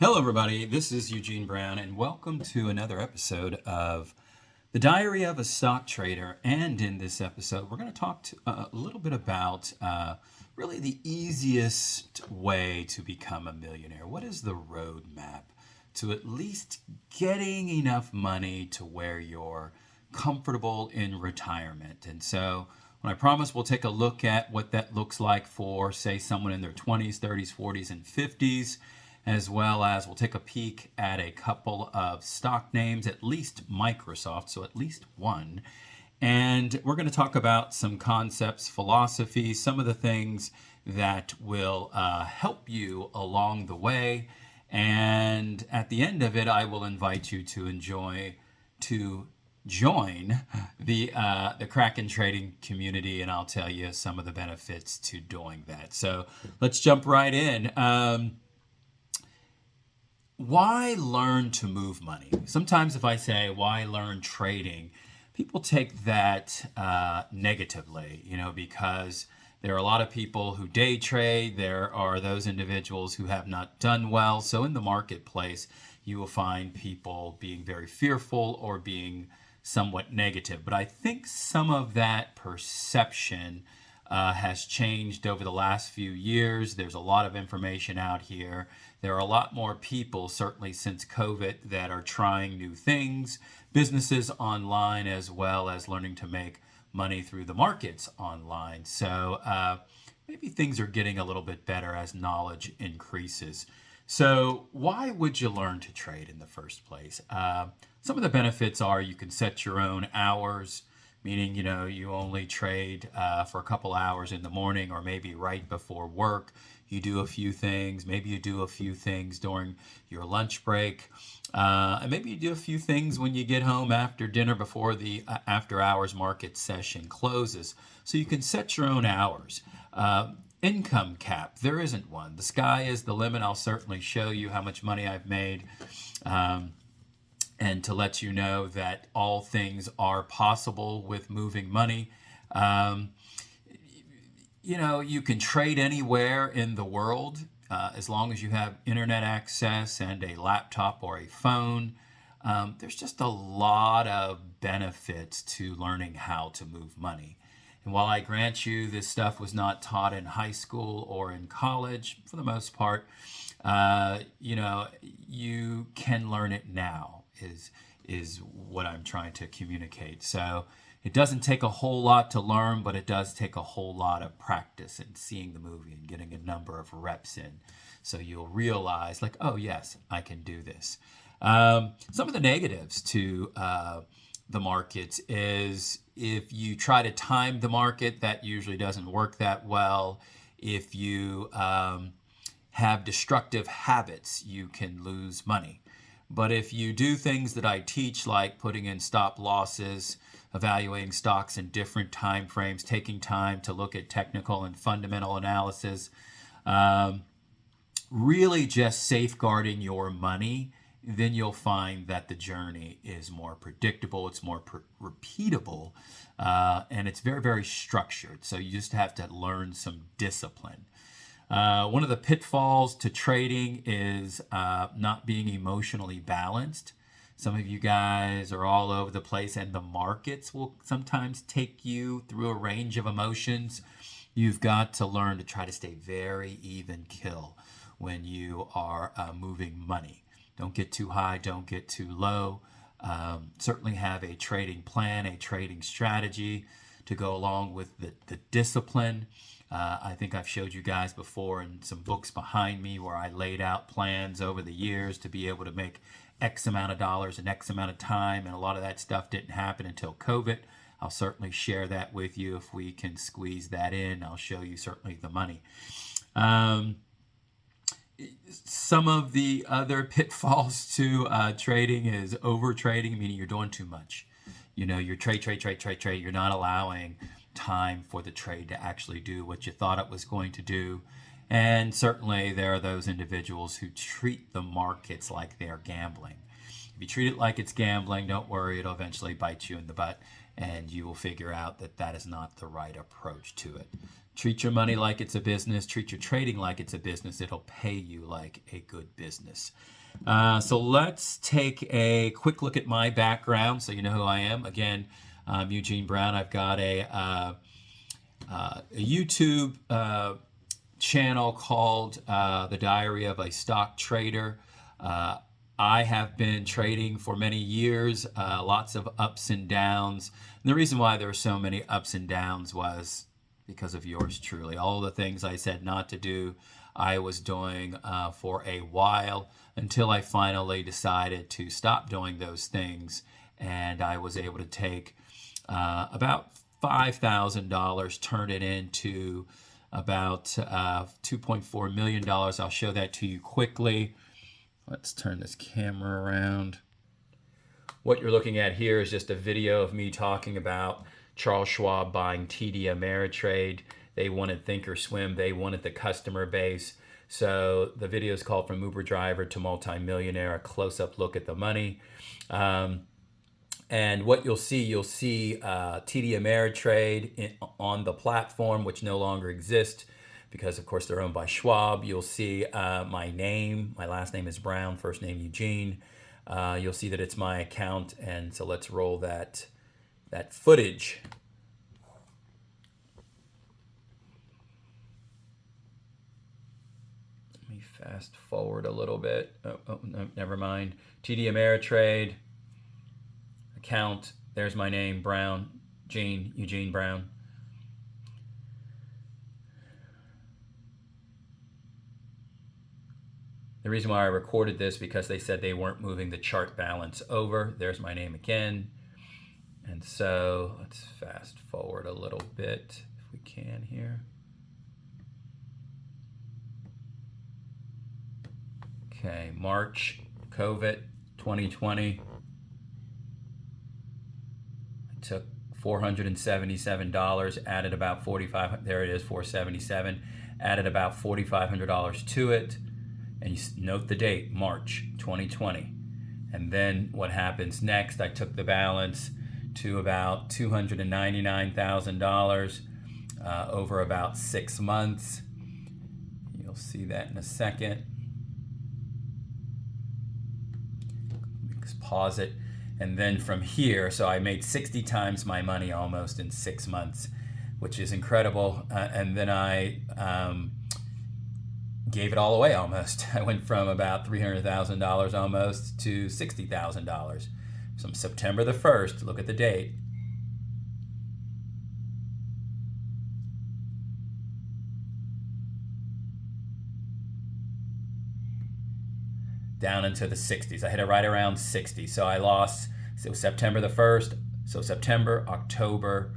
Hello, everybody. This is Eugene Brown, and welcome to another episode of The Diary of a Stock Trader. And in this episode, we're going to talk a little bit about really the easiest way to become a millionaire. What is the roadmap to at least getting enough money to where you're comfortable in retirement? And so, when I promise we'll take a look at what that looks like for, say, someone in their 20s, 30s, 40s, and 50s, as well as we'll take a peek at a couple of stock names, at least Microsoft, so at least one. And we're going to talk about some concepts, philosophy, some of the things that will help you along the way. And at the end of it, I will invite you to join the Kraken trading community, and I'll tell you some of the benefits to doing that. So let's jump right in. Why learn to move money? Sometimes, if I say why learn trading, people take that negatively, because there are a lot of people who day trade. There are those individuals who have not done well. So, in the marketplace, you will find people being very fearful or being somewhat negative. But I think some of that perception has changed over the last few years. There's a lot of information out here. There are a lot more people, certainly since COVID, that are trying new things, businesses online, as well as learning to make money through the markets online. So maybe things are getting a little bit better as knowledge increases. So, why would you learn to trade in the first place? Some of the benefits are you can set your own hours, meaning you only trade for a couple hours in the morning or maybe right before work. You do a few things. Maybe you do a few things during your lunch break, and maybe you do a few things when you get home after dinner before the after hours market session closes. So you can set your own hours. Income cap, there isn't one. The sky is the limit. I'll certainly show you how much money I've made. And to let you know that all things are possible with moving money. Um, you can trade anywhere in the world as long as you have internet access and a laptop or a phone. There's just a lot of benefits to learning how to move money. And while I grant you this stuff was not taught in high school or in college, for the most part, you can learn it now is what I'm trying to communicate. So it doesn't take a whole lot to learn, but it does take a whole lot of practice and seeing the movie and getting a number of reps in. So you'll realize, like, oh, yes, I can do this. Some of the negatives to the markets is if you try to time the market, that usually doesn't work that well. If you have destructive habits, you can lose money. But if you do things that I teach, like putting in stop losses, evaluating stocks in different time frames, taking time to look at technical and fundamental analysis, really just safeguarding your money, then you'll find that the journey is more predictable, it's more repeatable, and it's very, very structured. So you just have to learn some discipline. One of the pitfalls to trading is not being emotionally balanced. Some of you guys are all over the place, and the markets will sometimes take you through a range of emotions. You've got to learn to try to stay very even kill when you are moving money. Don't get too high, don't get too low. Certainly have a trading plan, a trading strategy to go along with the discipline. I think I've showed you guys before in some books behind me where I laid out plans over the years to be able to make X amount of dollars in X amount of time, and a lot of that stuff didn't happen until COVID. I'll certainly share that with you if we can squeeze that in. I'll show you certainly the money. Um, some of the other pitfalls to trading is over trading, meaning you're doing too much. You're trade. You're not allowing time for the trade to actually do what you thought it was going to do. And certainly there are those individuals who treat the markets like they're gambling. If you treat it like it's gambling, don't worry, it'll eventually bite you in the butt, and you will figure out that that is not the right approach to it. Treat your money like it's a business. Treat your trading like it's a business. It'll pay you like a good business. So let's take a quick look at my background so you know who I am. Again, I'm Eugene Brown. I've got a YouTube channel called The Diary of a Stock Trader. I have been trading for many years, lots of ups and downs. And the reason why there were so many ups and downs was because of yours truly. All the things I said not to do, I was doing for a while until I finally decided to stop doing those things. And I was able to take about $5,000, turn it into about $2.4 million. I'll show that to you quickly. Let's turn this camera around. What you're looking at here is just a video of me talking about Charles Schwab buying TD Ameritrade. They wanted Thinkorswim. They wanted the customer base. So the video is called From Uber Driver to Multimillionaire, a close-up look at the money. And what you'll see TD Ameritrade on the platform, which no longer exists because, of course, they're owned by Schwab. You'll see my name. My last name is Brown, first name Eugene. You'll see that it's my account. And so let's roll that footage. Let me fast forward a little bit. Oh, no, never mind. TD Ameritrade account. There's my name, Brown, Eugene Brown. The reason why I recorded this because they said they weren't moving the chart balance over. There's my name again. And so let's fast forward a little bit if we can here. Okay, March, COVID, 2020. I took $477, added about $4,500, there it is, $477, added about $4,500 to it. And you note the date, March 2020. And then what happens next, I took the balance to about $299,000 over about 6 months. You'll see that in a second. Just pause it. And then from here, so I made 60 times my money almost in 6 months, which is incredible. And then I gave it all away almost. I went from about $300,000 almost to $60,000. From September the 1st, look at the date. Down into the 60s. I hit it right around 60. So I lost, so September the 1st, so September, October,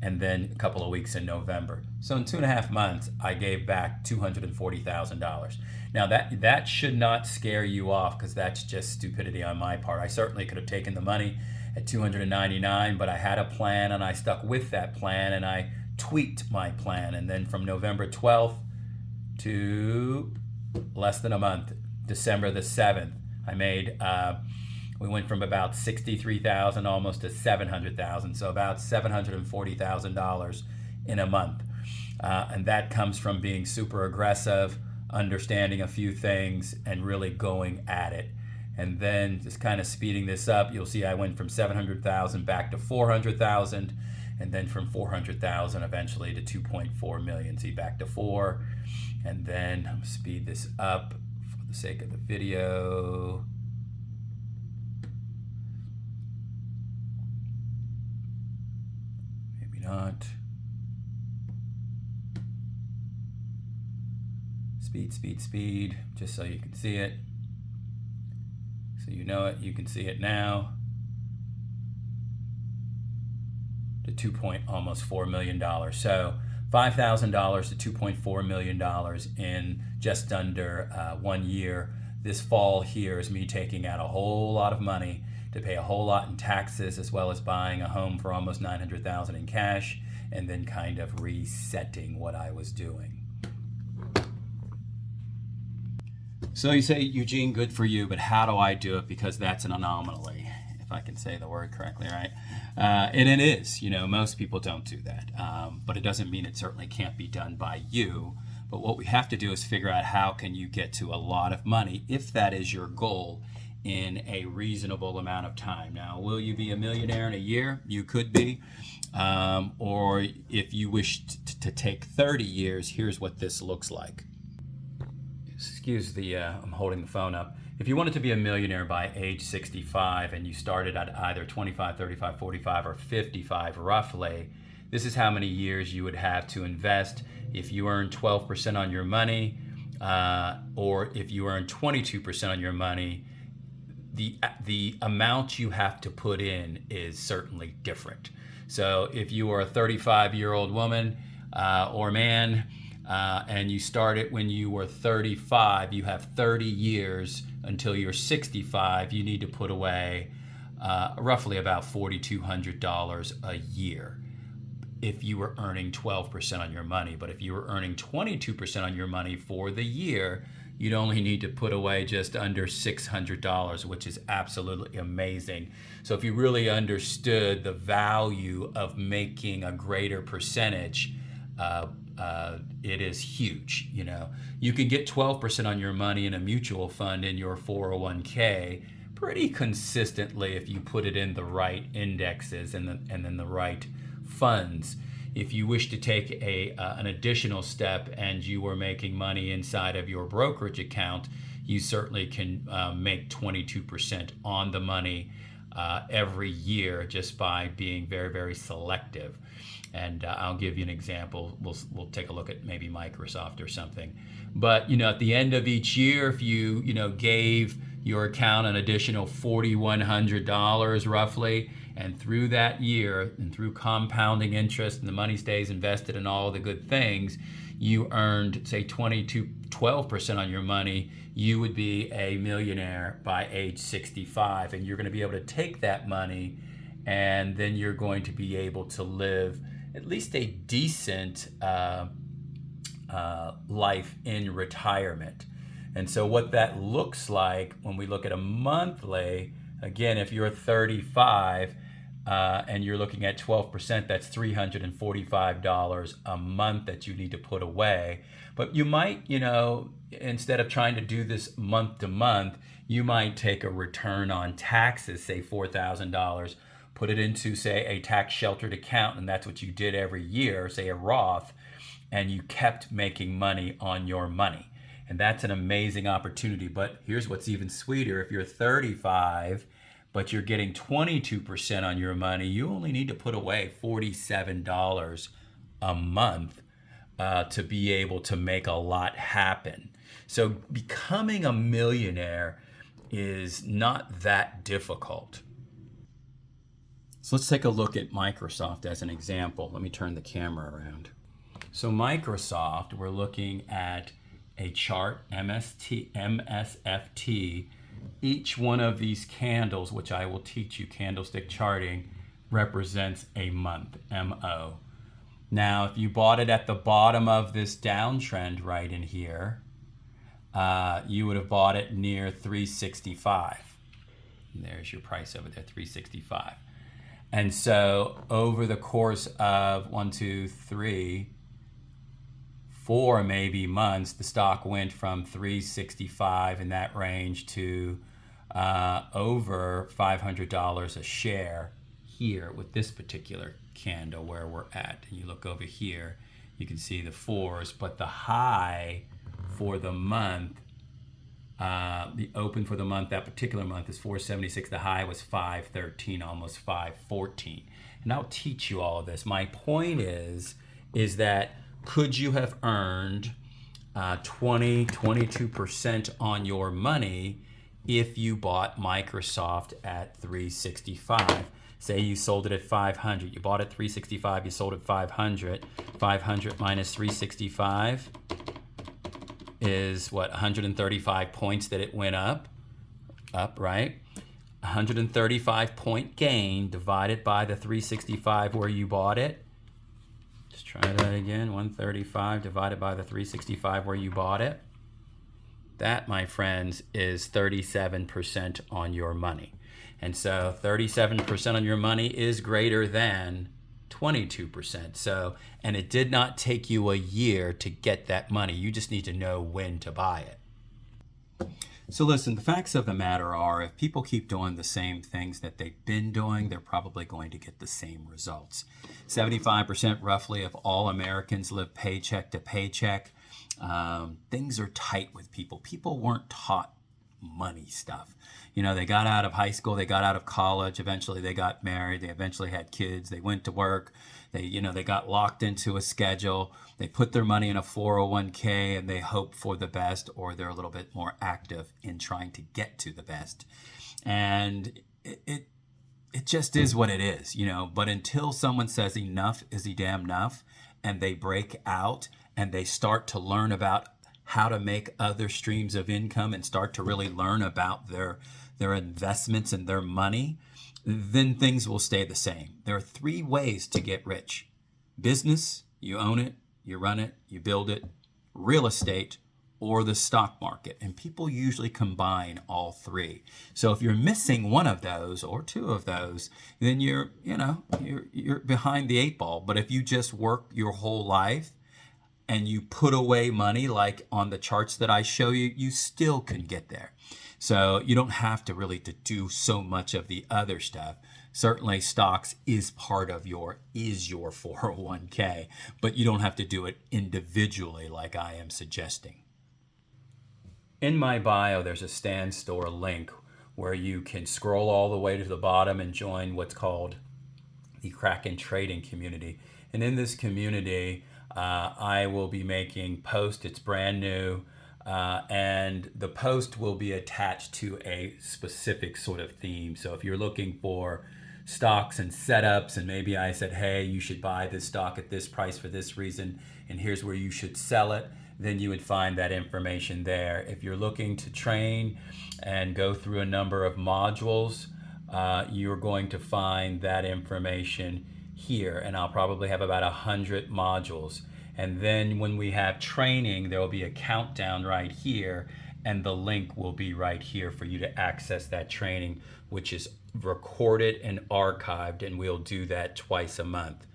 and then a couple of weeks in November. So in 2.5 months, I gave back $240,000. Now that should not scare you off because that's just stupidity on my part. I certainly could have taken the money at $299, but I had a plan and I stuck with that plan and I tweaked my plan. And then from November 12th to less than a month, December the 7th, I made, we went from about $63,000 almost to $700,000, so about $740,000 in a month. And that comes from being super aggressive, understanding a few things, and really going at it. And then just kind of speeding this up, you'll see I went from 700,000 back to 400,000, and then from 400,000 eventually to 2.4 million. See, back to 4, and then I'll speed this up for the sake of the video. Maybe not. Speed, speed, speed, just so you can see it. So you know it, you can see it now. To almost $4 million. So $5,000 to $2.4 million in just under 1 year. This fall here is me taking out a whole lot of money to pay a whole lot in taxes, as well as buying a home for almost $900,000 in cash, and then kind of resetting what I was doing. So you say, Eugene, good for you, but how do I do it? Because that's an anomaly. If if I can say the word correctly, right? And it is, most people don't do that. But it doesn't mean it certainly can't be done by you. But what we have to do is figure out how can you get to a lot of money, if that is your goal, in a reasonable amount of time. Now, will you be a millionaire in a year? You could be. Or if you wish to take 30 years, here's what this looks like. Excuse the, I'm holding the phone up. If you wanted to be a millionaire by age 65 and you started at either 25, 35, 45, or 55 roughly, this is how many years you would have to invest if you earn 12% on your money, or if you earn 22% on your money. The amount you have to put in is certainly different. So if you are a 35-year-old woman or man, and you started when you were 35, you have 30 years until you're 65. You need to put away roughly about $4,200 a year if you were earning 12% on your money. But if you were earning 22% on your money for the year, you'd only need to put away just under $600, which is absolutely amazing. So if you really understood the value of making a greater percentage, it is huge. You can get 12% on your money in a mutual fund in your 401k pretty consistently if you put it in the right indexes and then the right funds. If you wish to take an additional step and you are making money inside of your brokerage account, you certainly can make 22% on the money every year just by being very, very selective. And I'll give you an example. We'll take a look at maybe Microsoft or something. But at the end of each year, if you gave your account an additional $4,100 roughly, and through that year and through compounding interest and the money stays invested in all the good things, you earned say 12% on your money, you would be a millionaire by age 65. And you're going to be able to take that money, and then you're going to be able to live at least a decent life in retirement. And so what that looks like when we look at a monthly, again, if you're 35 and you're looking at 12%, that's $345 a month that you need to put away. But you might, instead of trying to do this month to month, you might take a return on taxes, say $4,000, put it into, say, a tax sheltered account, and that's what you did every year, say a Roth, and you kept making money on your money. And that's an amazing opportunity. But here's what's even sweeter. If you're 35, but you're getting 22% on your money, you only need to put away $47 a month to be able to make a lot happen. So becoming a millionaire is not that difficult. So let's take a look at Microsoft as an example. Let me turn the camera around. So Microsoft, we're looking at a chart, MSFT. Each one of these candles, which I will teach you candlestick charting, represents a month, MO. Now, if you bought it at the bottom of this downtrend right in here, you would have bought it near 365. And there's your price over there, 365. And so over the course of 4 maybe months, the stock went from 365 in that range to over $500 a share here with this particular candle where we're at. And you look over here, you can see the fours, but the high for the month, the open for the month, that particular month is 476. The high was 513, almost 514. And I'll teach you all of this. My point is that could you have earned 22% on your money if you bought Microsoft at 365? Say you sold it at 500. You bought it 365, you sold it 500. 500 minus 365 is what, 135 points that it went up, right? 135 point gain divided by the 365 where you bought it. Try that again. 135 divided by the 365 where you bought it. That, my friends, is 37% on your money. And so 37% on your money is greater than 22%. So, and it did not take you a year to get that money. You just need to know when to buy it. So listen, the facts of the matter are if people keep doing the same things that they've been doing, they're probably going to get the same results. 75% roughly of all Americans live paycheck to paycheck. Things are tight with people. People weren't taught money stuff. You know, they got out of high school, they got out of college, eventually they got married, they eventually had kids, they went to work, they got locked into a schedule, they put their money in a 401k and they hope for the best, or they're a little bit more active in trying to get to the best. And it just is what it is, you know, but until someone says enough is damn enough and they break out and they start to learn about how to make other streams of income and start to really learn about their investments and their money, then things will stay the same. There are 3 ways to get rich. Business, you own it, you run it, you build it. Real estate, or the stock market. And people usually combine all 3. So if you're missing one of those or 2 of those, then you're behind the 8 ball. But if you just work your whole life and you put away money like on the charts that I show you, you still can get there. So you don't have to really to do so much of the other stuff. Certainly stocks is part of your 401k, but you don't have to do it individually like I am suggesting. In my bio, there's a Stan Store link where you can scroll all the way to the bottom and join what's called the Kraken Trading Community. And in this community, I will be making posts. It's brand new. And the post will be attached to a specific sort of theme. So if you're looking for stocks and setups, and maybe I said, hey, you should buy this stock at this price for this reason, and here's where you should sell it, then you would find that information there. If you're looking to train and go through a number of modules, you're going to find that information here. And I'll probably have about 100 modules. And then when we have training, there will be a countdown right here, and the link will be right here for you to access that training, which is recorded and archived, and we'll do that twice a month.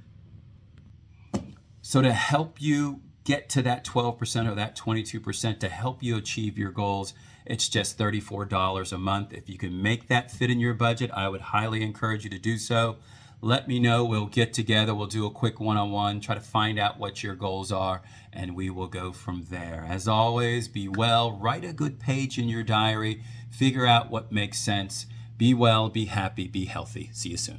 So to help you get to that 12% or that 22%, to help you achieve your goals, it's just $34 a month. If you can make that fit in your budget, I would highly encourage you to do so. Let me know. We'll get together. We'll do a quick one-on-one, try to find out what your goals are, and we will go from there. As always, be well. Write a good page in your diary. Figure out what makes sense. Be well, be happy, be healthy. See you soon.